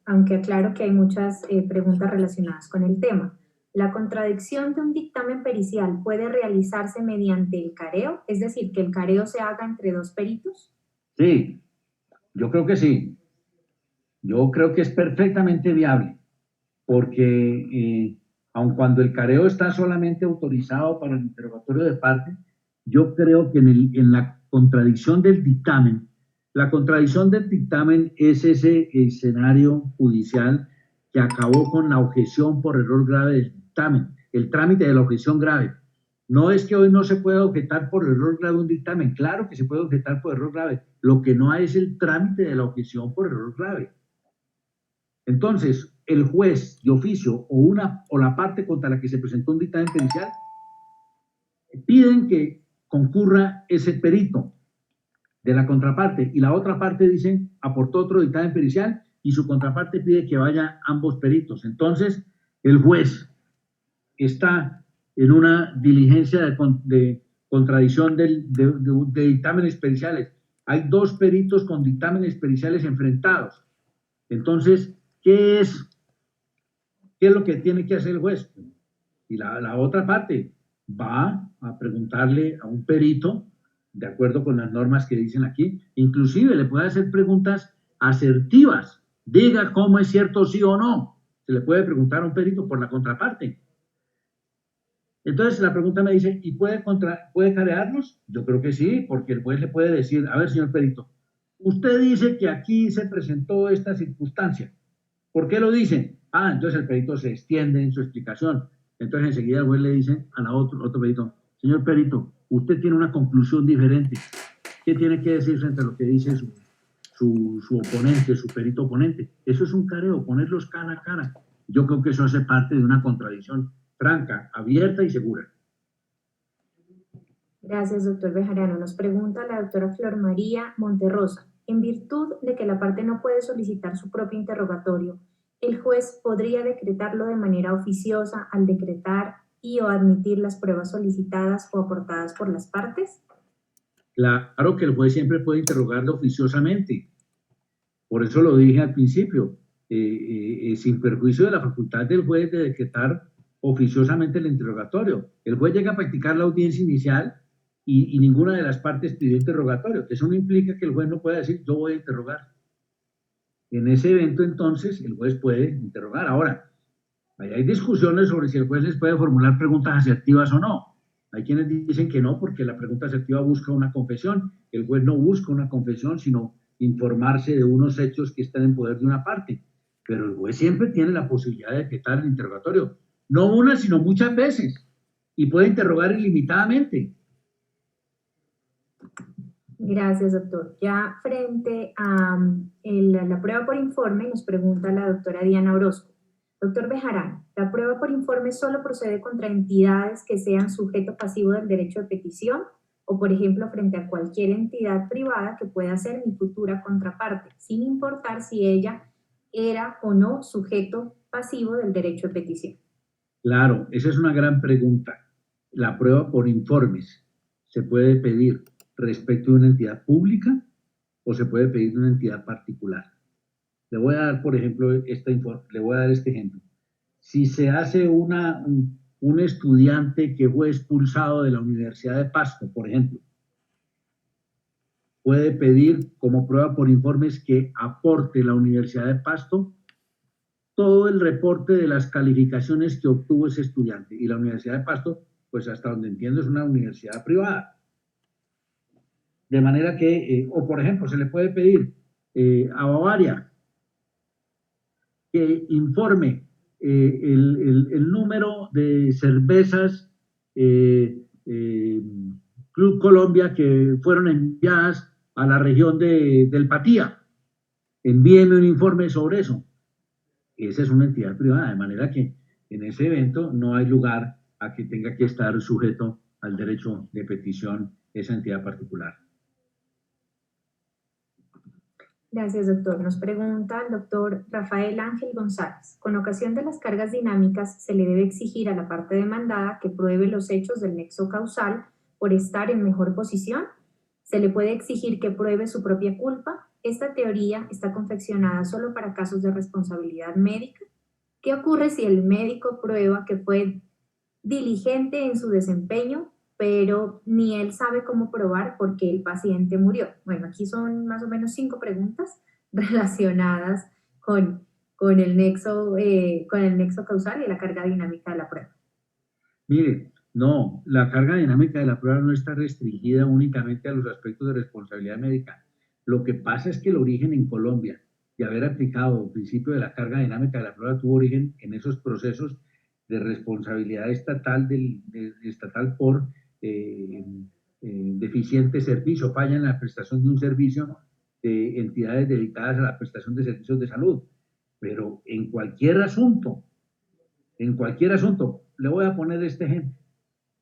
aunque aclaro que hay muchas preguntas relacionadas con el tema. ¿La contradicción de un dictamen pericial puede realizarse mediante el careo? Es decir, que el careo se haga entre dos peritos. Sí, yo creo que sí. Yo creo que es perfectamente viable, porque aun cuando el careo está solamente autorizado para el interrogatorio de parte, yo creo que en la contradicción del dictamen, la contradicción del dictamen es ese escenario judicial que acabó con la objeción por error grave del dictamen, el trámite de la objeción grave. No es que hoy no se pueda objetar por error grave un dictamen, claro que se puede objetar por error grave, lo que no hay es el trámite de la objeción por error grave. Entonces, el juez de oficio o la parte contra la que se presentó un dictamen pericial piden que concurra ese perito de la contraparte y la otra parte dice aportó otro dictamen pericial y su contraparte pide que vayan ambos peritos. Entonces, el juez está en una diligencia de contradicción de dictámenes periciales. Hay dos peritos con dictámenes periciales enfrentados. Entonces, ¿qué es lo que tiene que hacer el juez? Y la otra parte va a preguntarle a un perito, de acuerdo con las normas que dicen aquí, inclusive le puede hacer preguntas asertivas, diga cómo es cierto sí o no, se le puede preguntar a un perito por la contraparte. Entonces la pregunta me dice, ¿y puede carearnos? Yo creo que sí, porque el juez le puede decir, a ver, señor perito, usted dice que aquí se presentó esta circunstancia. ¿Por qué lo dicen? Ah, entonces el perito se extiende en su explicación. Entonces enseguida el juez le dice a otro perito, señor perito, usted tiene una conclusión diferente. ¿Qué tiene que decir frente a lo que dice su oponente, su perito oponente? Eso es un careo, ponerlos cara a cara. Yo creo que eso hace parte de una contradicción franca, abierta y segura. Gracias, doctor Bejarano. Nos pregunta la doctora Flor María Monterrosa. En virtud de que la parte no puede solicitar su propio interrogatorio, ¿el juez podría decretarlo de manera oficiosa al decretar y o admitir las pruebas solicitadas o aportadas por las partes? Claro que el juez siempre puede interrogarlo oficiosamente. Por eso lo dije al principio, sin perjuicio de la facultad del juez de decretar oficiosamente el interrogatorio. El juez llega a practicar la audiencia inicial y ninguna de las partes pidió interrogatorio. Eso no implica que el juez no pueda decir, yo voy a interrogar. En ese evento, entonces, el juez puede interrogar. Ahora, hay discusiones sobre si el juez les puede formular preguntas asertivas o no. Hay quienes dicen que no, porque la pregunta asertiva busca una confesión. El juez no busca una confesión, sino informarse de unos hechos que están en poder de una parte. Pero el juez siempre tiene la posibilidad de decretar el interrogatorio. No una, sino muchas veces. Y puede interrogar ilimitadamente. Gracias, doctor. Ya frente a la prueba por informe, nos pregunta la doctora Diana Orozco. Doctor Bejarano, ¿la prueba por informe solo procede contra entidades que sean sujeto pasivo del derecho de petición o, por ejemplo, frente a cualquier entidad privada que pueda ser mi futura contraparte, sin importar si ella era o no sujeto pasivo del derecho de petición? Claro, esa es una gran pregunta. La prueba por informes se puede pedir respecto de una entidad pública o se puede pedir de una entidad particular. Le voy a dar, por ejemplo, este ejemplo. Si se hace un estudiante que fue expulsado de la Universidad de Pasto, por ejemplo, puede pedir como prueba por informes que aporte la Universidad de Pasto todo el reporte de las calificaciones que obtuvo ese estudiante. Y la Universidad de Pasto, pues hasta donde entiendo, es una universidad privada. De manera que, o por ejemplo, se le puede pedir a Bavaria que informe el número de cervezas Club Colombia que fueron enviadas a la región del Patía. Envíenme un informe sobre eso. Esa es una entidad privada, de manera que en ese evento no hay lugar a que tenga que estar sujeto al derecho de petición esa entidad particular. Gracias, doctor. Nos pregunta el doctor Rafael Ángel González. Con ocasión de las cargas dinámicas, se le debe exigir a la parte demandada que pruebe los hechos del nexo causal por estar en mejor posición. Se le puede exigir que pruebe su propia culpa. Esta teoría está confeccionada solo para casos de responsabilidad médica. ¿Qué ocurre si el médico prueba que fue diligente en su desempeño, pero ni él sabe cómo probar por qué el paciente murió? Bueno, aquí son más o menos 5 preguntas relacionadas con el nexo causal y la carga dinámica de la prueba. Mire, no, la carga dinámica de la prueba no está restringida únicamente a los aspectos de responsabilidad médica. Lo que pasa es que el origen en Colombia de haber aplicado el principio de la carga dinámica de la prueba tuvo origen en esos procesos de responsabilidad estatal, estatal por deficiente servicio, falla en la prestación de un servicio de entidades dedicadas a la prestación de servicios de salud. Pero en cualquier asunto, le voy a poner este ejemplo.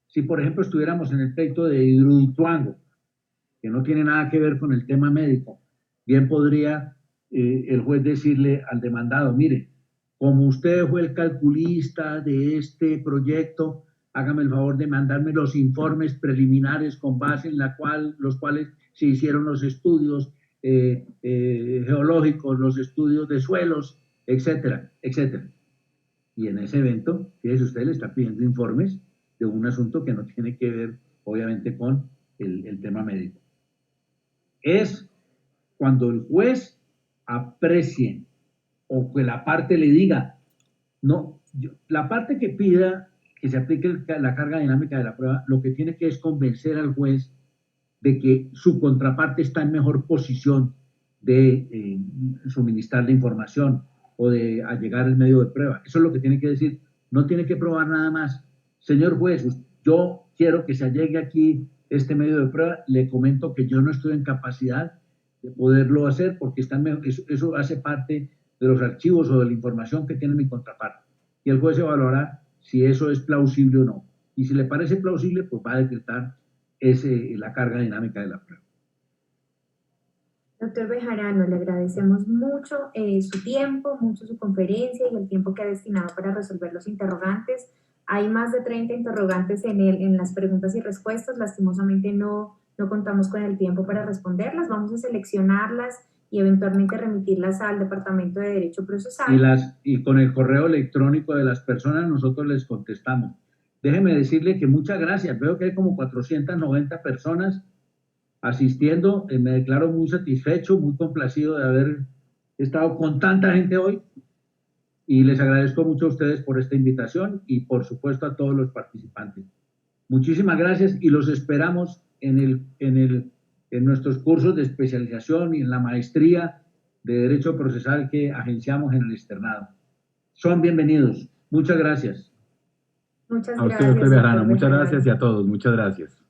Si, por ejemplo, estuviéramos en el pleito de Hidroituango, que no tiene nada que ver con el tema médico, bien podría el juez decirle al demandado, mire, como usted fue el calculista de este proyecto, hágame el favor de mandarme los informes preliminares con base en los cuales se hicieron los estudios geológicos, los estudios de suelos, etcétera, etcétera. Y en ese evento, fíjese usted, le está pidiendo informes de un asunto que no tiene que ver, obviamente, con el tema médico. Es cuando el juez aprecie o que la parte le diga, no, la parte que pida que se aplique la carga dinámica de la prueba, lo que tiene que es convencer al juez de que su contraparte está en mejor posición de suministrar la información o de allegar el medio de prueba. Eso es lo que tiene que decir. No tiene que probar nada más. Señor juez, yo quiero que se allegue aquí este medio de prueba. Le comento que yo no estoy en capacidad de poderlo hacer porque eso hace parte de los archivos o de la información que tiene mi contraparte. Y el juez evaluará si eso es plausible o no. Y si le parece plausible, pues va a decretar la carga dinámica de la prueba. Doctor Bejarano, le agradecemos mucho su tiempo, mucho su conferencia y el tiempo que ha destinado para resolver los interrogantes. Hay más de 30 interrogantes en las preguntas y respuestas. Lastimosamente no contamos con el tiempo para responderlas. Vamos a seleccionarlas y eventualmente remitirlas al Departamento de Derecho Procesal. Y con el correo electrónico de las personas nosotros les contestamos. Déjeme decirle que muchas gracias. Veo que hay como 490 personas asistiendo. Me declaro muy satisfecho, muy complacido de haber estado con tanta gente hoy. Y les agradezco mucho a ustedes por esta invitación y, por supuesto, a todos los participantes. Muchísimas gracias y los esperamos en nuestros cursos de especialización y en la maestría de Derecho Procesal que agenciamos en el externado. Son bienvenidos. Muchas gracias. Muchas gracias. A usted, gracias, doctor Bejarano. Muchas gracias y a todos. Muchas gracias.